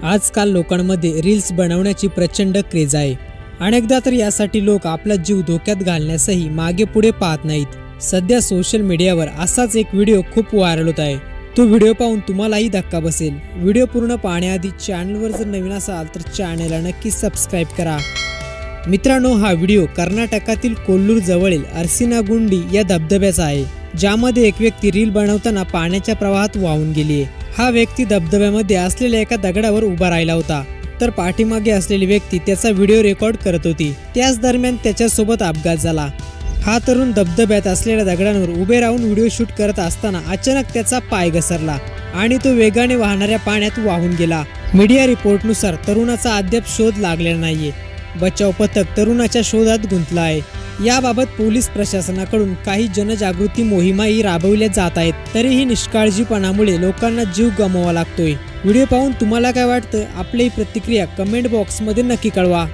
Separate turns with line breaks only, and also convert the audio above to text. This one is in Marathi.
आजकाल लोकांमध्ये रील्स बनवण्याची प्रचंड क्रेज आहे। अनेकदा तर यासाठी लोक आपला जीव धोक्यात घालण्यासही मागे पुढे पाहत नाहीत। सध्या सोशल मीडियावर असाच एक व्हिडिओ खूप व्हायरल होत आहे। तो व्हिडिओ पाहून तुम्हालाही धक्का बसेल। व्हिडिओ पूर्ण पाहण्याआधी चॅनलवर जर नवीन असाल तर चॅनलला नक्की सबस्क्राइब करा। मित्रांनो, हा व्हिडिओ कर्नाटकातील कोल्लूर जवळील अरसिनागुंडी या धबधब्याचा आहे, ज्यामध्ये एक व्यक्ती रील बनवताना पाण्याच्या प्रवाहात वाहून गेली आहे। हा व्यक्ती धबधब्यामध्ये असलेल्या एका दगडावर उभा राहिला होता, तर पाठीमागे असलेली व्यक्ती त्याचा व्हिडिओ रेकॉर्ड करत होती। त्याच दरम्यान त्याच्यासोबत अपघात झाला। हा तरुण धबधब्यात असलेल्या दगडांवर उभे राहून व्हिडिओ शूट करत असताना अचानक त्याचा पाय घसरला आणि तो वेगाने वाहणाऱ्या पाण्यात वाहून गेला। मीडिया रिपोर्टनुसार तरुणाचा अद्याप शोध लागलेला नाहीये। बचाव पथक तरुणाच्या शोधात गुंतला आहे। याबाबत पोलीस प्रशासनाकडून काही जनजागृती मोहिमाही राबवल्या जात आहेत, तरीही निष्काळजीपणामुळे लोकांना जीव गमवावा लागतोय। व्हिडिओ पाहून तुम्हाला काय वाटतं? आपली प्रतिक्रिया कमेंट बॉक्समध्ये नक्की कळवा।